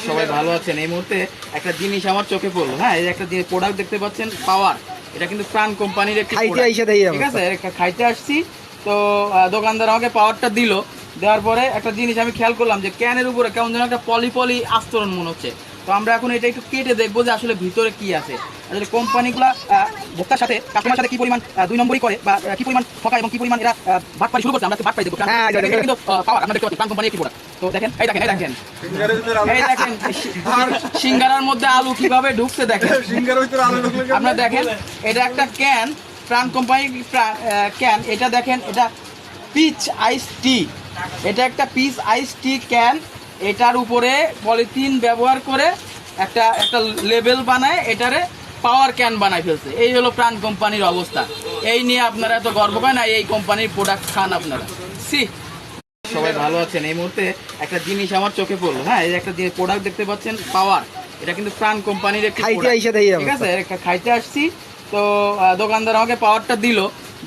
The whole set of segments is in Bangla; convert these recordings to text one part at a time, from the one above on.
সবাই ভালো আছেন। এই মুহূর্তে একটা জিনিস আমার চোখে পড়লো। হ্যাঁ, এই একটা যে প্রোডাক্ট দেখতে পাচ্ছেন পাওয়ার, এটা কিন্তু প্রাণ কোম্পানির একটি product। ঠিক আছে, খাইতে আসছি তো দোকানদার আমাকে পাওয়ারটা দিল। দেওয়ার পরে একটা জিনিস আমি খেয়াল করলাম যে ক্যানের উপরে কেমন যেন একটা পলি পলি আস্তরণ মনে হচ্ছে। তো আমরা এখন এটা একটু কেটে দেখবো যে আসলে ভিতরে কি আছে। আসলে কোম্পানিগুলো ভোক্তার সাথে কাস্টমার সাথে কি পরিমাণ দুই নম্বরই করে বা কি পরিমাণ ঠকায় এবং কি পরিমাণ এরা বাটপারি শুরু করছে, আমরা বাটপারি দেখবো। কিন্তু পাওয়ার আপনারা দেখতে পাচ্ছেন প্রাণ কোম্পানির একটি প্রোডাক্ট। তো দেখেন, এই দেখেন সিঙ্গারার মধ্যে আলু কিভাবে ঢুকছে দেখেন। আপনারা দেখেন, এটা একটা ক্যান, প্রাণ কোম্পানির ক্যান। এটা দেখেন, এটা পিচ আইস টি, এটা একটা পিচ আইস টি ক্যান। এটার উপরে পলিথিন ব্যবহার করে একটা একটা লেবেল বানায় এটারে পাওয়ার ক্যান বানায় ফেলছে। এই হলো প্রাণ কোম্পানির অবস্থা। এই নিয়ে আপনারা এত গর্ব করেন না, এই কোম্পানির প্রোডাক্ট খান আপনারা। সি সবাই ভালো আছেন। এই মুহূর্তে একটা জিনিস আমার চোখে পড়লো। হ্যাঁ, এই একটা যে প্রোডাক্ট দেখতে পাচ্ছেন পাওয়ার, এটা কিন্তু প্রাণ কোম্পানির একটি product। ঠিক আছে, খাইতে আসছি তো দোকানদার আমাকে পাওয়ারটা দিল।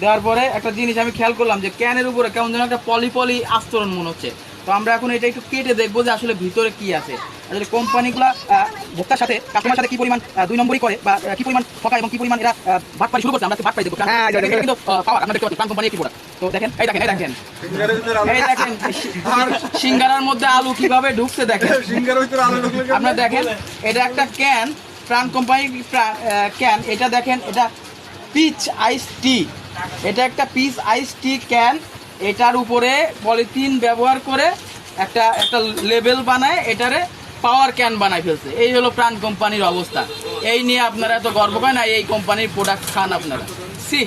দেওয়ার পরে একটা জিনিস আমি খেয়াল করলাম যে ক্যানের উপরে কেমন যেন একটা পলি পলি আস্তরণ মনে হচ্ছে। তো আমরা এখন এটা একটু কেটে দেখবো যে আসলে ভিতরে কি আছে। আসলে কোম্পানিগুলো ভোক্তার সাথে কাস্টমার সাথে কি পরিমাণ দুই নম্বরই করে বা কি পরিমাণ ঠকায় এবং কি পরিমাণ এরা বাটপারি শুরু করছে, আমরা বাটপারি দেখবো। কিন্তু পাওয়ার আপনারা দেখতে পাচ্ছেন প্রাণ কোম্পানির একটি প্রোডাক্ট। তো দেখেন, এই দেখেন সিঙ্গারার মধ্যে আলু কিভাবে ঢুকছে দেখেন। আপনারা দেখেন, এটা একটা ক্যান, প্রাণ কোম্পানির ক্যান। এটা দেখেন, এটা পিচ আইস টি, এটা একটা পিচ আইস টি ক্যান। এটার উপরে পলিথিন ব্যবহার করে একটা একটা লেবেল বানায় এটারে পাওয়ার ক্যান বানায় ফেলছে। এই হলো প্রাণ কোম্পানির অবস্থা। এই নিয়ে আপনারা এত গর্ব করেন না, এই কোম্পানির প্রোডাক্ট খান আপনারা। সি